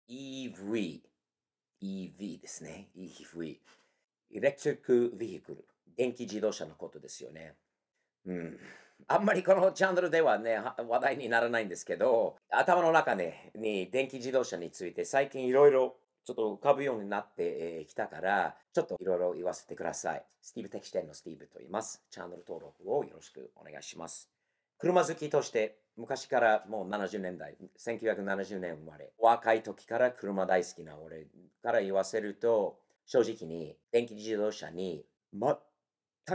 EV、EV ですね。EV。エレクトリック・ビークル。電気自動車のことですよね。うん。あんまりこのチャンネルではね、話題にならないんですけど、頭の中ね、に電気自動車について最近いろいろちょっと浮かぶようになってきたから、ちょっといろいろ言わせてください。スティーブテキシテンのスティーブと言います。チャンネル登録をよろしくお願いします。車好きとして昔からもう70年代、1970年生まれ、若い時から車大好きな俺から言わせると、正直に電気自動車に全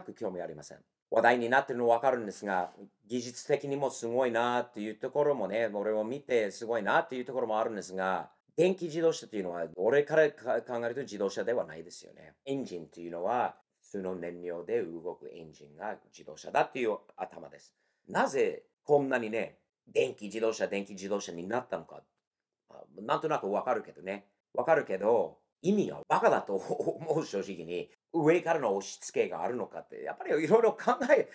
く興味ありません。話題になってるの分かるんですが、技術的にもすごいなっていうところもね、俺を見てすごいなっていうところもあるんですが、電気自動車というのは、俺から考えると自動車ではないですよね。エンジンというのは、普通の燃料で動くエンジンが自動車だっていう頭です。なぜこんなにね、電気自動車になったのか、なんとなくわかるけどね。わかるけど、意味がバカだと思う正直に、上からの押し付けがあるのかって、やっぱりいろいろ考え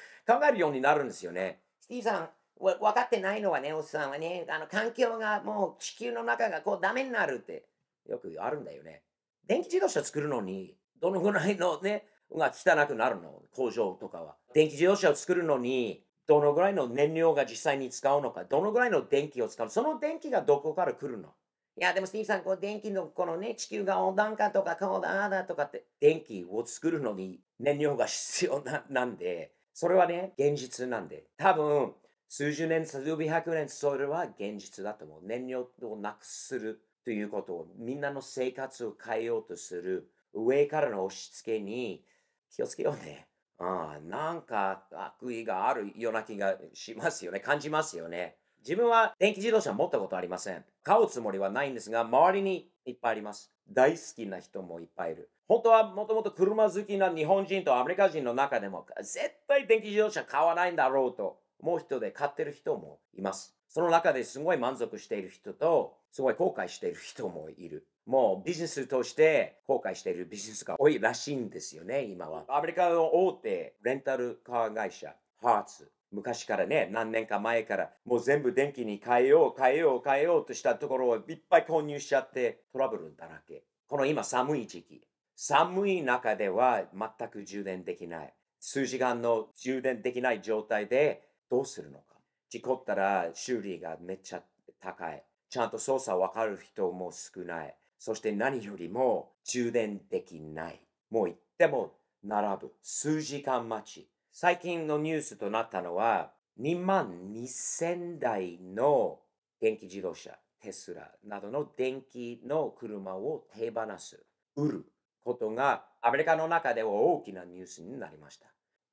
るようになるんですよね。スティーブさん、分かってないのはね、おっさんはね、環境がもう地球の中がこうダメになるって、よくあるんだよね。電気自動車作るのに、どのぐらいのね、が汚くなるの工場とかは。電気自動車を作るのに、どのぐらいの燃料が実際に使うのか、どのぐらいの電気を使うのその電気がどこから来るのいや、でもスティーブさん、こう電気のこのね、地球が温暖化とか、こうだ、ああだとかって、電気を作るのに燃料が必要なんで、それはね、現実なんで、多分、数十年、数百年、それは現実だと思う。燃料をなくするということを、みんなの生活を変えようとする、上からの押し付けに気をつけようね。なんか悪意があるような気がしますよね。感じますよね。自分は電気自動車持ったことありません。買うつもりはないんですが、周りにいっぱいあります。大好きな人もいっぱいいる。本当はもともと車好きな日本人とアメリカ人の中でも、絶対電気自動車買わないんだろうと思う人で買ってる人もいます。その中ですごい満足している人と、すごい後悔している人もいる。もうビジネスとして後悔しているビジネスが多いらしいんですよね、今は。アメリカの大手レンタルカー会社、ハーツ。昔からね、何年か前からもう全部電気に変えようとしたところをいっぱい購入しちゃってトラブルだらけ。この今寒い時期。寒い中では全く充電できない。数時間の充電できない状態でどうするのか。事故ったら修理がめっちゃ高い。ちゃんと操作わかる人も少ない。そして何よりも充電できない。もう行っても並ぶ。数時間待ち。最近のニュースとなったのは、2万2000台の電気自動車、テスラなどの電気の車を手放す、売ることがアメリカの中では大きなニュースになりました。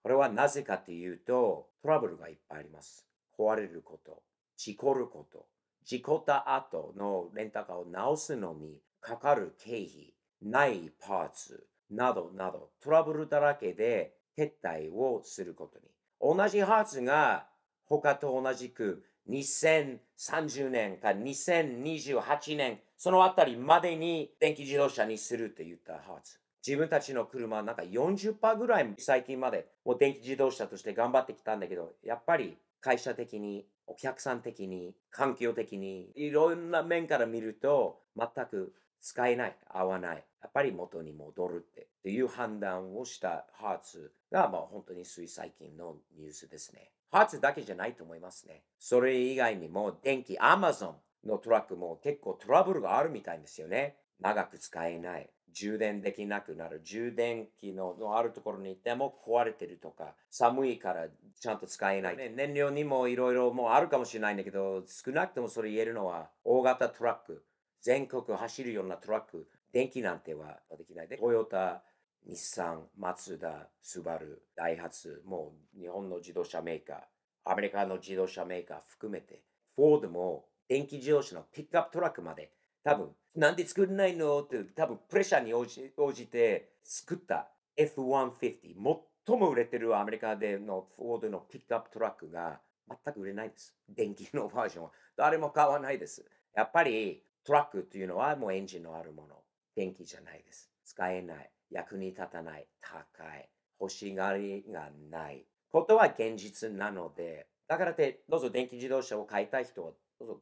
これはなぜかというと、トラブルがいっぱいあります。壊れること、事故ること、事故った後のレンタカーを直すのにかかる経費、ないパーツなどなどトラブルだらけで撤退をすることに。同じハーツが他と同じく2030年か2028年、そのあたりまでに電気自動車にするって言ったハーツ。自分たちの車なんか40%ぐらい最近までもう電気自動車として頑張ってきたんだけど、やっぱり会社的に、お客さん的に、環境的に、いろんな面から見ると全く使えない、合わない。やっぱり元に戻るっていう判断をしたハーツが、本当に最近のニュースですね。ハーツだけじゃないと思いますね。それ以外にも電気、アマゾンのトラックも結構トラブルがあるみたいですよね。長く使えない。充電できなくなる。充電器のあるところにいても壊れてるとか、寒いからちゃんと使えない。燃料にもいろいろもうあるかもしれないんだけど、少なくともそれ言えるのは、大型トラック、全国走るようなトラック、電気なんてはできないで。トヨタ、日産、マツダ、スバル、ダイハツ、もう日本の自動車メーカー、アメリカの自動車メーカー含めて、フォードも電気自動車のピックアップトラックまで、多分、なんで作れないのって多分プレッシャーに応じて作った F-150、最も売れてるアメリカでのフォードのピックアップトラックが全く売れないです。電気のバージョンは誰も買わないです。やっぱりトラックっていうのはもうエンジンのあるもの。電気じゃないです。使えない。役に立たない。高い。欲しがりがない。ことは現実なので、だからってどうぞ電気自動車を買いたい人はどうぞ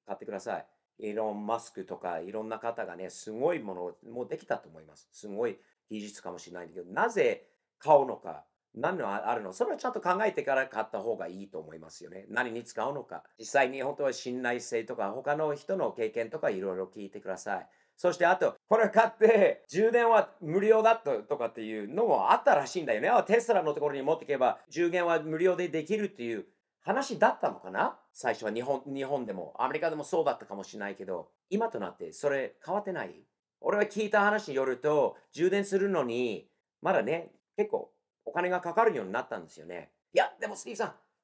買ってください。イーロン・マスクとかいろんな方がね、すごいものもできたと思います。すごい技術かもしれないんだけど、なぜ買うのか、何のあるの、それはちゃんと考えてから買った方がいいと思いますよね。何に使うのか。実際に本当は信頼性とか、他の人の経験とかいろいろ聞いてください。そしてあと、これ買って充電は無料だとかっていうのもあったらしいんだよね。テスラのところに持っていけば充電は無料でできるっていう話だったのかな、最初は日本でも、アメリカでもそうだったかもしれないけど、今となってそれ変わってない。俺は聞いた話によると、充電するのに、まだね、結構お金がかかるようになったんですよね。いや、でもスティー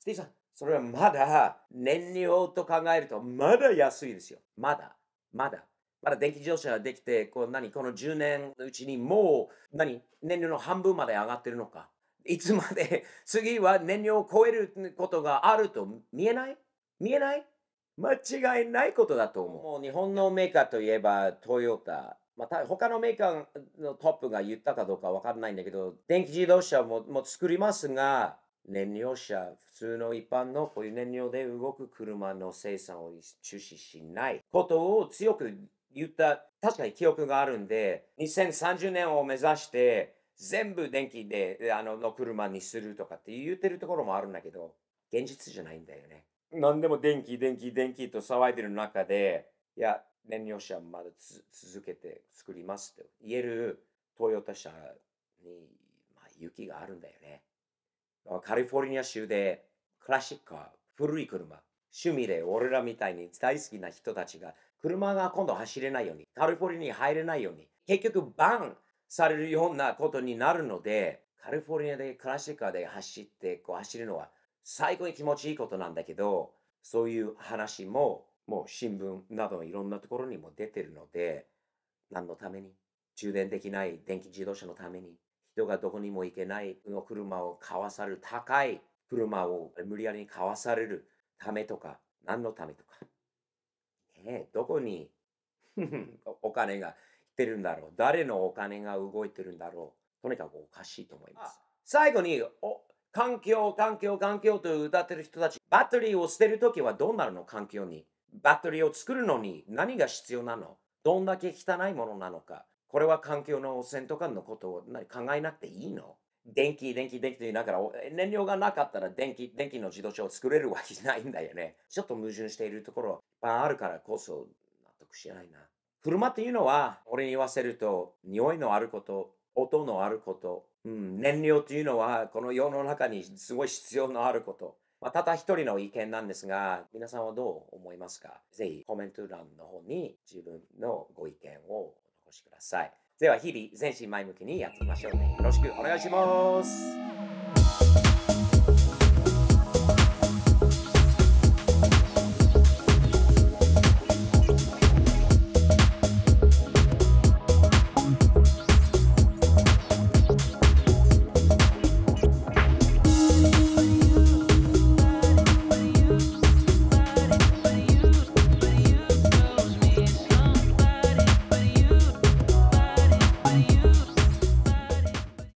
ブさん、それはまだ燃料と考えるとまだ安いですよ。まだ。まだ電気自動車ができて、この10年のうちにもう、燃料の半分まで上がってるのか。いつまで次は燃料を超えることがあると見えない間違いないことだと思う。もう日本のメーカーといえばトヨタ。また他のメーカーのトップが言ったかどうかわかんないんだけど、電気自動車も作りますが、燃料車、普通の一般のこういう燃料で動く車の生産を中止しないことを強く言った、確かに記憶があるんで、2030年を目指して、全部電気で、の車にするとかって言ってるところもあるんだけど、現実じゃないんだよね。何でも電気と騒いでる中で、いや、燃料車まだ続けて作りますと言えるトヨタ車に、勇気があるんだよね。カリフォルニア州でクラシックカー、古い車、趣味で俺らみたいに大好きな人たちが車が今度走れないように、カリフォルニアに入れないように、結局バンされるようなことになるので、カリフォルニアでクラシックカーで走って走るのは最高に気持ちいいことなんだけど、そういう話ももう新聞などのいろんなところにも出てるので、何のために、充電できない電気自動車のために、人がどこにも行けないの車を買わされる、高い車を無理やりに買わされるためとか、何のためとか、どこにお金が来てるんだろう、誰のお金が動いてるんだろう、とにかくおかしいと思います。最後に、環境と歌ってる人たち、バッテリーを捨てるときはどうなるの、環境に。バッテリーを作るのに何が必要なの、どんだけ汚いものなのか。これは環境の汚染とかのことを考えなくていいの、電気と言いながら、燃料がなかったら電気の自動車を作れるわけじゃないんだよね。ちょっと矛盾しているところがあるからこそ納得しないな。車っていうのは、俺に言わせると、匂いのあること、音のあること、燃料っていうのは、この世の中にすごい必要のあること。ただ一人の意見なんですが、皆さんはどう思いますか？ぜひコメント欄の方に自分のご意見をお残しください。では日々、全身前向きにやっていきましょうね。よろしくお願いします。